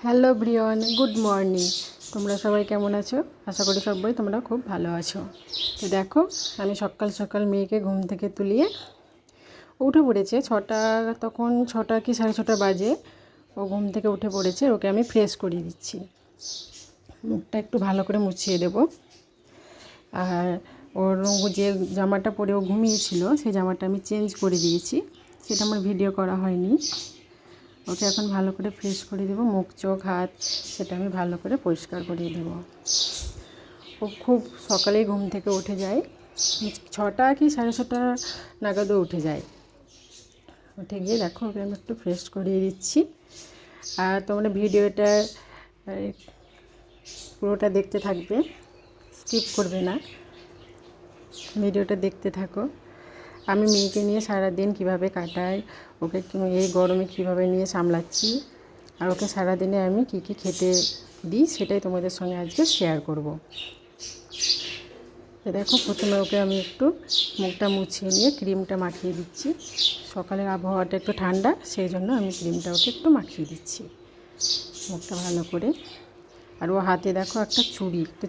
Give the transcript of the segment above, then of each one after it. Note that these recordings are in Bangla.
Hello Brian, good morning. তোমরা সবাই কেমন আছো? আশা করি সবাই তোমরা খুব ভালো আছো। তো দেখো, আমি সকাল সকাল মেয়েকে ঘুম থেকে তুলিয়ে উঠে পড়েছে তখন 6টা কি 6:30 বাজে। ও ঘুম থেকে উঠে পড়েছে, ওকে আমি ফ্রেশ করিয়ে দিচ্ছি। মুখটা একটু ভালো করে মুছিয়ে দেব। আর ওর যে জামাটা পরে ও ঘুমিয়েছিল সেই জামাটা আমি চেঞ্জ করে দিয়েছি, সেটা আমার ভিডিও করা হয়নি। ওকে এখন ভালো করে ফ্রেশ করে দেবো, মুখ চোখ হাত সেটা আমি ভালো করে পরিষ্কার করিয়ে দেবো। ও খুব সকালেই ঘুম থেকে উঠে যায়, 6টা কি 6:30 নাগাদও উঠে যায়। উঠে গিয়ে দেখো ওকে আমি একটু ফ্রেশ করিয়ে দিচ্ছি। আর তোমরা ভিডিওটা পুরোটা দেখতে থাকবে, স্কিপ করবে না, ভিডিওটা দেখতে থাকো। আমি মেয়েকে নিয়ে সারাদিন কিভাবে কাটাই, ওকে এই গরমে কিভাবে নিয়ে সামলাচ্ছি, আর ওকে সারাদিনে আমি কি কি খেতে দিই সেটাই তোমাদের সঙ্গে আজকে শেয়ার করব। দেখো, প্রথমে ওকে আমি একটু মুখটা মুছিয়ে নিয়ে ক্রিমটা মাখিয়ে দিচ্ছি। সকালের আবহাওয়াটা একটু ঠান্ডা, সেই জন্য আমি ক্রিমটা ওকে একটু মাখিয়ে দিচ্ছি মুখটা ভালো করে। আর ও হাতে দেখো একটা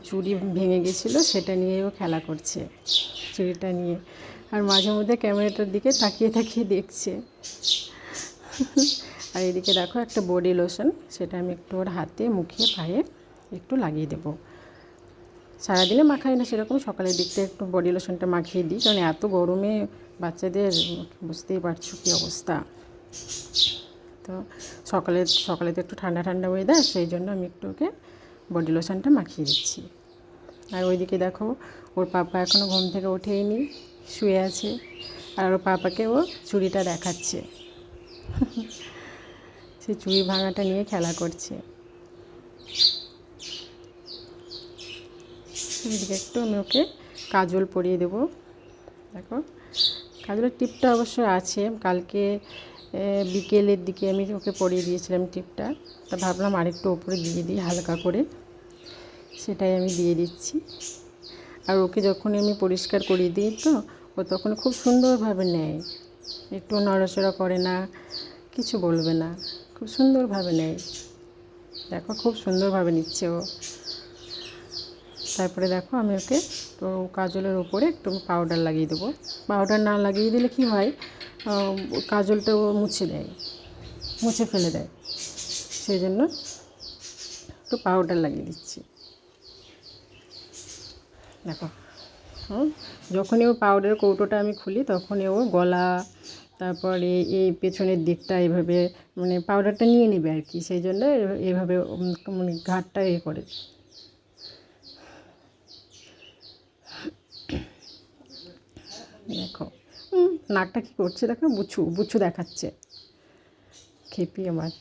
চুড়ি ভেঙে গেছিলো, সেটা নিয়ে ও খেলা করছে, চুড়িটা নিয়ে। আর মাঝে মধ্যে ক্যামেরাটার দিকে তাকিয়ে তাকিয়ে দেখছে। আর এদিকে দেখো একটা বডি লোশন, সেটা আমি একটু ওর হাতে মুখে পায়ে একটু লাগিয়ে দেবো। সারাদিনে মাখাই না সেরকম, সকালের দিকটা একটু বডি লোশনটা মাখিয়ে দিই, কারণ এত গরমে বাচ্চাদের বুঝতেই পারছো কী অবস্থা। তো সকালে তো একটু ঠান্ডা ঠান্ডা ওয়েদার, সেই জন্য আমি একটু ওকে বডি লোশনটা মাখিয়ে দিচ্ছি। আর ওইদিকে দেখো, ওর পাপা এখনও ঘুম থেকে ওঠেইনি, শুয়ে আছে। আর ওর পাপাকে ও চুড়িটা দেখাচ্ছে, সেই চুড়ি ভাঙাটা নিয়ে খেলা করছে। এদিকে একটু আমি ওকে কাজল পরিয়ে দেবো। দেখো, কাজলের টিপটা অবশ্য আছে, কালকে বিকেলের দিকে আমি ওকে পরিয়ে দিয়েছিলাম টিপটা। তা ভাবলাম আরেকটু ওপরে দিয়ে দিই হালকা করে, সেটাই আমি দিয়ে দিচ্ছি। আর ওকে যখন আমি পরিষ্কার করিয়ে দিই তো ও তখন খুব সুন্দরভাবে নেয়, একটু নড়াচড়া করে না, কিছু বলবে না, খুব সুন্দরভাবে নেয়। দেখো, খুব সুন্দরভাবে নিচ্ছে ও। তারপরে দেখো আমি ওকে তো কাজলের উপরে একটু পাউডার লাগিয়ে দেবো। পাউডার না লাগিয়ে দিলে কি হয়, কাজলটা ও মুছে ফেলে দেয়, সেই জন্য একটু পাউডার লাগিয়ে দিচ্ছি। দেখো, যখনই ও পাউডারের কৌটোটা আমি খুলি তখনই ও গলা, তারপরে এই পেছনের দিকটা এইভাবে মানে পাউডারটা নিয়ে নেবে আর কি, সেই জন্য এইভাবে মানে ঘাটটা করে। দেখো, নাকটা কী করছে দেখো, বুচ্ছু দেখাচ্ছে, খেপি আমার।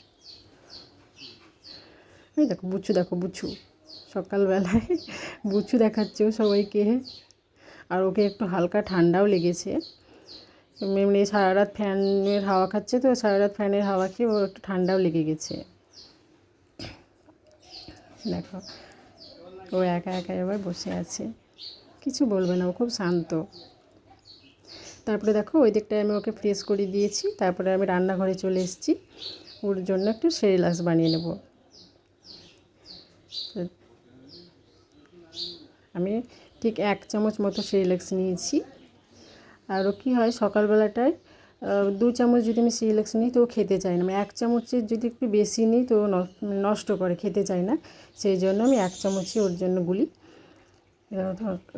এই দেখো বুচ্ছু সকালবেলায় বুচ্ছু দেখাচ্ছেও সবাইকে। আর ওকে একটু হালকা ঠান্ডাও লেগেছে, এমনি সারা রাত ফ্যানের হাওয়া খাচ্ছে, তো সারা রাত ফ্যানের হাওয়া খেয়ে ওর একটু ঠান্ডাও লেগে গেছে। দেখো, ও একা একা এবার বসে আছে, কিছু বলবে না, ও খুব শান্ত। তারপরে দেখো ওই দিকটায় আমি ওকে ফ্রেশ করে দিয়েছি, তারপরে আমি রান্নাঘরে চলে এসেছি, ওর জন্য একটু সেরিলাক্স বানিয়ে নেব। আমি ঠিক 1 চামচ মতো সেরিলাক্স নিয়েছি। আর ও কী হয়, সকালবেলাটায় 2 চামচ যদি আমি সেরিলাক্স নিই তো ও খেতে চায় না, 1 চামচের যদি একটু বেশি নিই তো নষ্ট করে, খেতে চায় না, সেই জন্য আমি 1 চামচই ওর জন্য গুলি।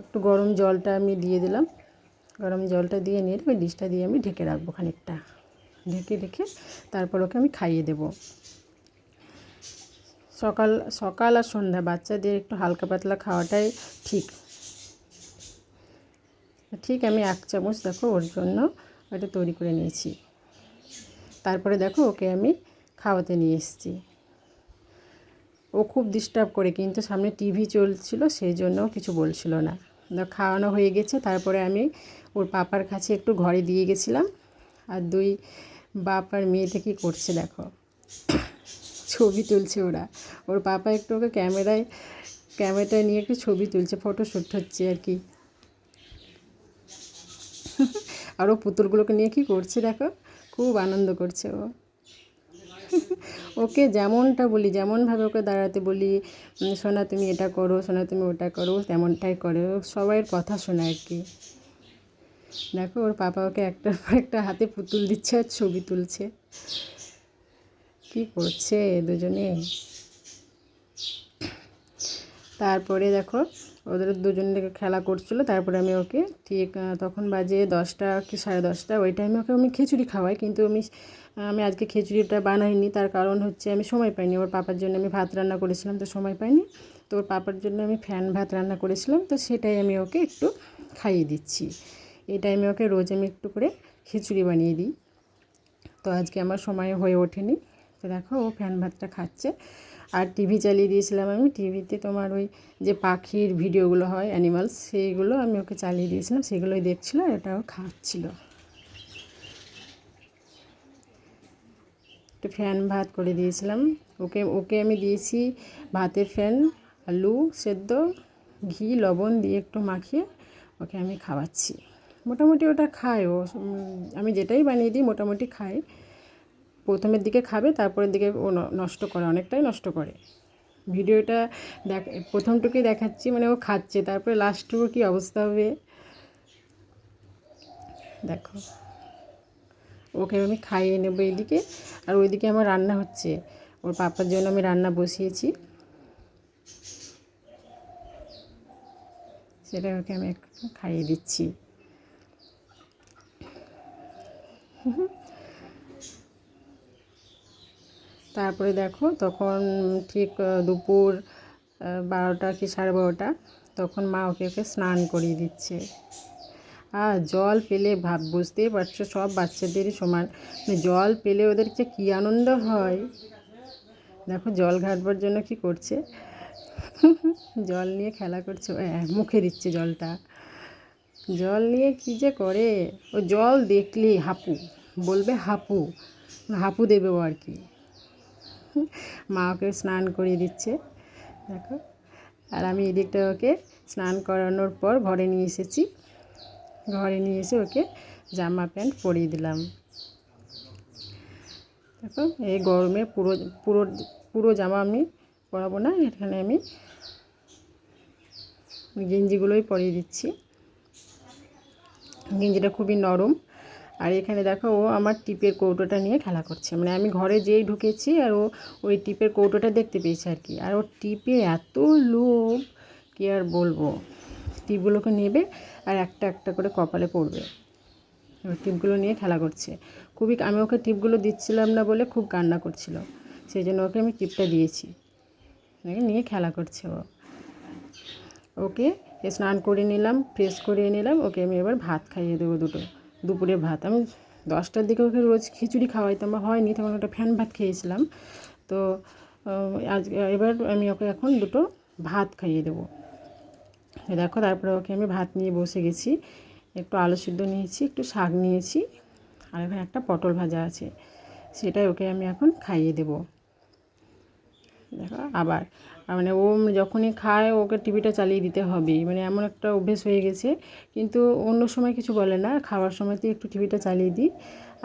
একটু গরম জলটা আমি দিয়ে দিলাম, গরম জলটা দিয়ে নিয়ে ওই ডিশটা দিয়ে আমি ঢেকে রাখবো খানিকটা, রেখে তারপর ওকে আমি খাইয়ে দেবো। সকাল আর সন্ধ্যা বাচ্চাদের একটু হালকা পাতলা খাওয়াটাই ঠিক। আমি 1 চামচ দেখো ওর জন্য ওটা তৈরি করে নিয়েছি। তারপরে দেখো ওকে আমি খাওয়াতে নিয়ে এসেছি। ও খুব ডিস্টার্ব করে, কিন্তু সামনে টিভি চলছিল, সেই জন্য কিছু বলছিল না। খাওয়ানো হয়ে গেছে, তারপরে আমি ওর পাপার কাছে একটু ঘরে দিয়ে গেছিলাম। আর 2 বাপ আর মেয়েতে কী করছে দেখো, ছবি তুলছে ওরা। ওর পাপা একটু ওকে ক্যামেরাটা নিয়ে একটু ছবি তুলছে, ফটোশ্যুট হচ্ছে আর কি। আর ও পুতুলগুলোকে নিয়ে কী করছে দেখো, খুব আনন্দ করছে ও। ওকে যেমনটা বলি, যেমনভাবে ওকে দাঁড়াতে বলি, সোনা তুমি এটা করো, সোনা তুমি ওটা করো, তেমনটাই করে। ও সবাইয়ের কথা শোনে আর কি। দেখো ওর পাপা ওকে একটার পর একটা হাতে পুতুল দিচ্ছে আর ছবি তুলছে। কি করছে দুজনে। তারপরে দেখো ওদের দুজনে খেলা করছিলো। তারপরে আমি ওকে ঠিক তখন বাজে 10টা কি 10:30, ওই টাইমে ওকে আমি খিচুড়ি খাওয়াই। কিন্তু আমি আজকে খিচুড়িটা বানাইনি, তার কারণ হচ্ছে আমি সময় পাইনি। ওর পাপার জন্য আমি ভাত রান্না করেছিলাম, তো সময় পাইনি। তো ওর পাপার জন্য আমি ফ্যান ভাত রান্না করেছিলাম, তো সেটাই আমি ওকে একটু খাইয়ে দিচ্ছি। এই টাইমে ওকে রোজ আমি একটু করে খিচুড়ি বানিয়ে দিই। তো আজকে আমার সময় হয়ে ওঠেনি। তো দেখো ও ফ্যান ভাতটা খাচ্ছে। আর টিভি চালিয়ে দিয়েছিলাম আমি। টিভিতে তোমার ওই যে পাখির ভিডিওগুলো হয়, অ্যানিমালস, সেইগুলো আমি ওকে চালিয়ে দিয়েছিলাম, সেগুলোই দেখছিলো আর এটাও খাচ্ছিলো। একটু ফ্যান ভাত করে দিয়েছিলাম ওকে। ওকে আমি দিয়েছি ভাতের ফ্যান, আলু সেদ্ধ, ঘি লবণ দিয়ে একটু মাখিয়ে ওকে আমি খাওয়াচ্ছি। মোটামুটি ওটা খায় ও। আমি যেটাই বানিয়ে দিই মোটামুটি খায়। প্রথমের দিকে খাবে, তারপরের দিকে ও নষ্ট করে, অনেকটাই নষ্ট করে। ভিডিওটা প্রথমটুকুই দেখাচ্ছি, মানে ও খাচ্ছে, তারপরে লাস্টটুকু কী অবস্থা হবে দেখো। ওকে আমি খাইয়ে নেবো এইদিকে, আর ওইদিকে আমার রান্না হচ্ছে। ওর পাপার জন্য আমি রান্না বসিয়েছি, সেটা ওকে আমি একটু খাইয়ে দিচ্ছি। তারপরে দেখো তখন ঠিক দুপুর 12টা কি 12:30, তখন মা ওকে স্নান করিয়ে দিচ্ছে। আর জল পেলে বুঝতেই পারছো সব বাচ্চাদেরই সমান, মানে জল পেলে ওদের যে কী আনন্দ হয়। দেখো জল ঘাটবার জন্য কি করছে, জল নিয়ে খেলা করছে, মুখে দিচ্ছে জলটা। জল নিয়ে কী যে করে, ও জল দেখলেই হাঁপু বলবে, হাঁপু হাঁপু দেবে ও আর কি। মা ওকে স্নান করিয়ে দিচ্ছে দেখো। আর আমি এদিকটা ওকে স্নান করানোর পর ঘরে নিয়ে এসেছি। ঘরে নিয়ে এসে ওকে জামা প্যান্ট পরিয়ে দিলাম। দেখো এই গরমে পুরো পুরো পুরো জামা আমি পরাবো না, এখানে আমি গেঞ্জিগুলোই পরিয়ে দিচ্ছি। গেঞ্জিটা খুবই নরম। আর এখানে দেখো ও আমার টিপের কৌটোটা নিয়ে খেলা করছে, মানে আমি ঘরে যেই ঢুকেছি আর ও ওই টিপের কৌটোটা দেখতে পেয়েছে আর কি। আর ওর টিপে এত লোভ কি আর বলবো। টিপগুলোকে নেবে আর একটা একটা করে কপালে পড়বে। ওই টিপগুলো নিয়ে খেলা করছে খুবই। আমি ওকে টিপগুলো দিচ্ছিলাম না বলে খুব কান্না করছিল, সেই জন্য ওকে আমি টিপটা দিয়েছি। নিয়ে খেলা করছে ও। ওকে স্নান করে নিলাম, ফ্রেশ করে নিলাম। ওকে আমি এবার ভাত খাইয়ে দেবো দুপুরে ভাত। আমি 10টার দিকে ওকে রোজ খিচুড়ি খাওয়াইতাম, হয়নি, তখন ওটা ফ্যান ভাত খেয়েছিলাম। তো এবার আমি ওকে এখন দুটো ভাত খাইয়ে দেবো। দেখো তারপরে ওকে আমি ভাত নিয়ে বসে গেছি। একটু আলু সিদ্ধ নিয়েছি, একটু শাক নিয়েছি, আর এখানে একটা পটল ভাজা আছে, সেটাই ওকে আমি এখন খাইয়ে দেবো। দেখো আবার মানে ও যখনই খায় ওকে টিভিটা চালিয়ে দিতে হবেই, মানে এমন একটা অভ্যেস হয়ে গেছে। কিন্তু অন্য সময় কিছু বলে না, খাওয়ার সময়তেই একটু টিভিটা চালিয়ে দিই।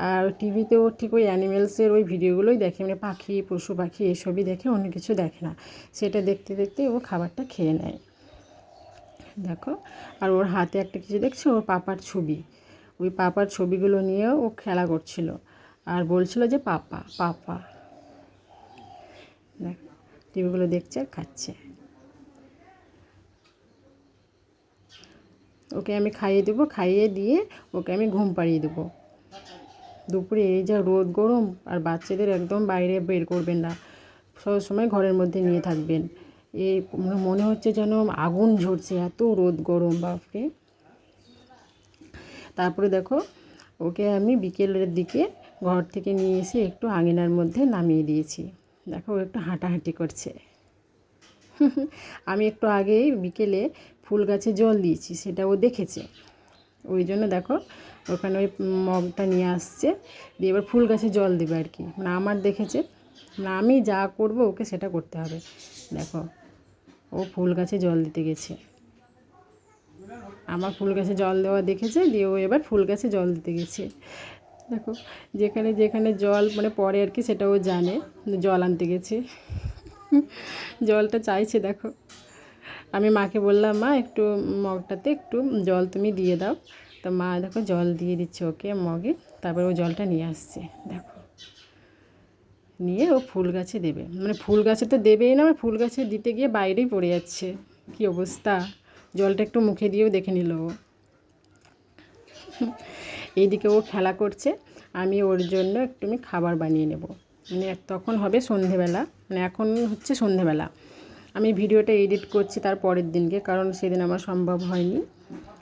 আর টিভিতে ও ঠিক ওই অ্যানিমেলসের ওই ভিডিওগুলোই দেখে, মানে পাখি পশু পাখি এসবই দেখে, অন্য কিছু দেখে না। সেটা দেখতে দেখতে ও খাবারটা খেয়ে নেয় দেখো। আর ওর হাতে একটা কিছু দেখছো, ওর পাপার ছবি। ওই পাপার ছবিগুলো নিয়েও ও খেলা করছিল আর বলছিল যে পাপা পাপা। দেখ টিভিগুলো দেখছে আর খাচ্ছে। ওকে আমি খাইয়ে দেবো, খাইয়ে দিয়ে ওকে আমি ঘুম পাড়িয়ে দেবো। দুপুরে এই যা রোদ গরম, আর বাচ্চাদের একদম বাইরে বের করবেন না, সবসময় ঘরের মধ্যে নিয়ে থাকবেন। এই মনে হচ্ছে যেন আগুন ঝরছে, এত রোদ গরম বাপরে। তারপরে দেখো ওকে আমি বিকেলের দিকে ঘর থেকে নিয়ে এসে একটু আঙিনার মধ্যে নামিয়ে দিয়েছি। দেখো ও একটু হাঁটাহাঁটি করছে। আমি একটু আগেই বিকেলে ফুল গাছে জল দিয়েছি, সেটা ও দেখেছে। ওই জন্য দেখো ওখানে ওই মগটা নিয়ে আসছে, দিয়ে এবার ফুল গাছে জল দেবে আর কি। মানে আমার দেখেছে, মানে আমি যা করব ওকে সেটা করতে হবে। দেখো ও ফুল গাছে জল দিতে গেছে, আমার ফুল গাছে জল দেওয়া দেখেছে, দিয়ে ও এবার ফুল গাছে জল দিতে গেছে। দেখো যেখানে যেখানে জল মানে পরে আর কি সেটাও জানে, জল আনতে গেছে, জলটা চাইছে দেখো। আমি মাকে বললাম মা একটু মগটাতে একটু জল তুমি দিয়ে দাও, তো মা দেখো জল দিয়ে দিচ্ছে ওকে মগে, তারপরে ও জলটা নিয়ে আসছে দেখো, নিয়ে ও ফুল গাছে দেবে, মানে ফুল গাছে তো দেবেই না, ফুল গাছে দিতে গিয়ে বাইরেই পড়ে যাচ্ছে, কি অবস্থা। জলটা একটু মুখে দিয়েও দেখে নিল ও। এইদিকে ও খেলা করছে, আমি ওর জন্য একটু আমি খাবার বানিয়ে নেব, মানে তখন হবে সন্ধেবেলা, মানে এখন হচ্ছে সন্ধেবেলা। আমি ভিডিওটা এডিট করছি তার পরের দিনকে, কারণ সেদিন আমার সম্ভব হয়নি,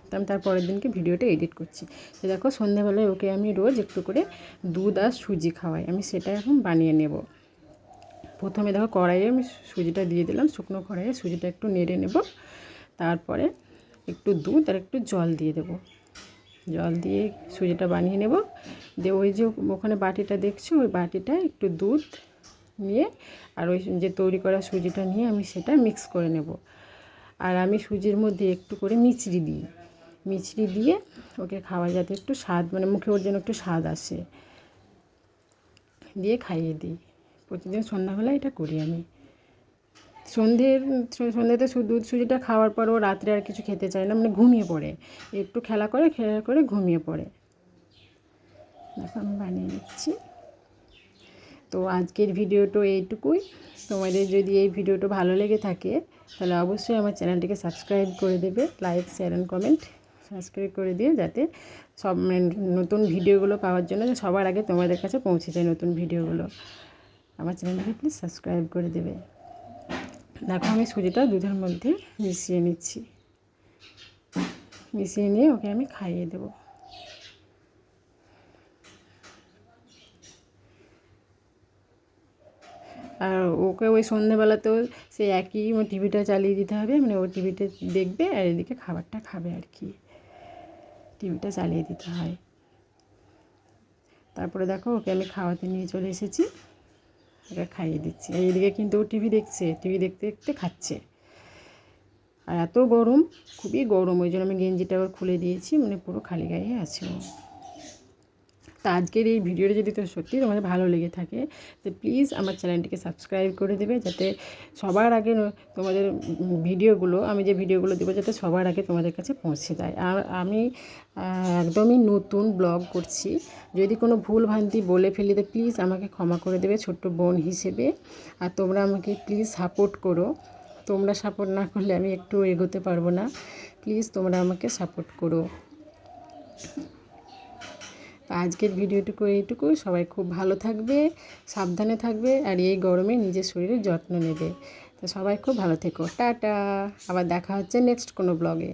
তো আমি তার পরের দিনকে ভিডিওটা এডিট করছি। তো দেখো সন্ধেবেলায় ওকে আমি রোজ একটু করে দুধ আর সুজি খাওয়াই, আমি সেটা এখন বানিয়ে নেব। প্রথমে দেখো কড়াইয়ে আমি সুজিটা দিয়ে দিলাম, শুকনো কড়াইয়ে সুজিটা একটু নেড়ে নেব, তারপরে একটু দুধ আর একটু জল দিয়ে দেব, জল দিয়ে সুজিটা বানিয়ে নেব। দিয়ে ওই যে ওখানে বাটিটা দেখছো, ওই বাটিটা একটু দুধ নিয়ে আর ওই যে তৈরি করা সুজিটা নিয়ে আমি সেটা মিক্স করে নেব। আর আমি সুজির মধ্যে একটু করে মিছরি দিই, মিছরি দিয়ে ওকে খাওয়া যাতে একটু স্বাদ, মানে মুখে ওর যেন একটু স্বাদ আসে, দিয়ে খাইয়ে দিই। প্রতিদিন সন্ধ্যাবেলা এটা করি আমি। সন্ধ্যেতে দুধ সুজিটা খাওয়ার পর ও রাত্রে আর কিছু খেতে চায় না, মানে ঘুমিয়ে পড়ে, একটু খেলা করে ঘুমিয়ে পড়ে। দেখো আমি বানিয়ে নিচ্ছি। তো আজকের ভিডিওটা এইটুকুই। তোমাদের যদি এই ভিডিওটা ভালো লেগে থাকে তাহলে অবশ্যই আমার চ্যানেলটিকে সাবস্ক্রাইব করে দেবে, like share and comment subscribe করে দিয়ে, যাতে সব নতুন ভিডিওগুলো পাওয়ার জন্য সবার আগে তোমাদের কাছে পৌঁছে যায় নতুন ভিডিওগুলো। আমার চ্যানেলটিকে প্লিজ সাবস্ক্রাইব করে দেবে। দেখো আমি সুজিটা দুধের মধ্যে মিশিয়ে নিচ্ছি, মিশিয়ে নিয়ে ওকে আমি খাইয়ে দেবো। আর ওকে ওই সন্ধ্যেবেলাতেও সেই একই টিভিটা চালিয়ে দিতে হবে, মানে ও টিভিটা দেখবে আর এদিকে খাবারটা খাবে আর কি, টিভিটা চালিয়ে দিতে হয়। তারপরে দেখো ওকে আমি খাওয়াতে নিয়ে চলে এসেছি, ওকে খাইয়ে দিচ্ছি। এইদিকে কিন্তু ও টিভি দেখছে, টিভি দেখতে দেখতে খাচ্ছে। আর এত গরম, খুবই গরম, ওই জন্য আমি গেঞ্জিটা আবার খুলে দিয়েছি, মানে পুরো খালি গায়ে আছে ও। তো আজকের এই ভিডিওটা যদি তো সত্যি তোমাদের ভালো লেগে থাকে তো প্লিজ আমার চ্যানেলটিকে সাবস্ক্রাইব করে দেবে, যাতে সবার আগে তোমাদের ভিডিওগুলো, আমি যে ভিডিওগুলো দেবো যাতে সবার আগে তোমাদের কাছে পৌঁছে যায়। আর আমি একদমই নতুন ব্লগ করছি, যদি কোনো ভুল ভ্রান্তি বলে ফেলি তো প্লিজ আমাকে ক্ষমা করে দেবে ছোট্ট বোন হিসেবে। আর তোমরা আমাকে প্লিজ সাপোর্ট করো, তোমরা সাপোর্ট না করলে আমি একটু এগোতে পারবো না, প্লিজ তোমরা আমাকে সাপোর্ট করো। আজকের ভিডিওটুকু এইটুকু। সবাই খুব ভালো থাকবে, সাবধানে থাকবে, আর এই গরমে নিজের শরীরের যত্ন নেবে। তো সবাই খুব ভালো থেকো, টাটা। আবার দেখা হচ্ছে নেক্সট কোনো ব্লগে।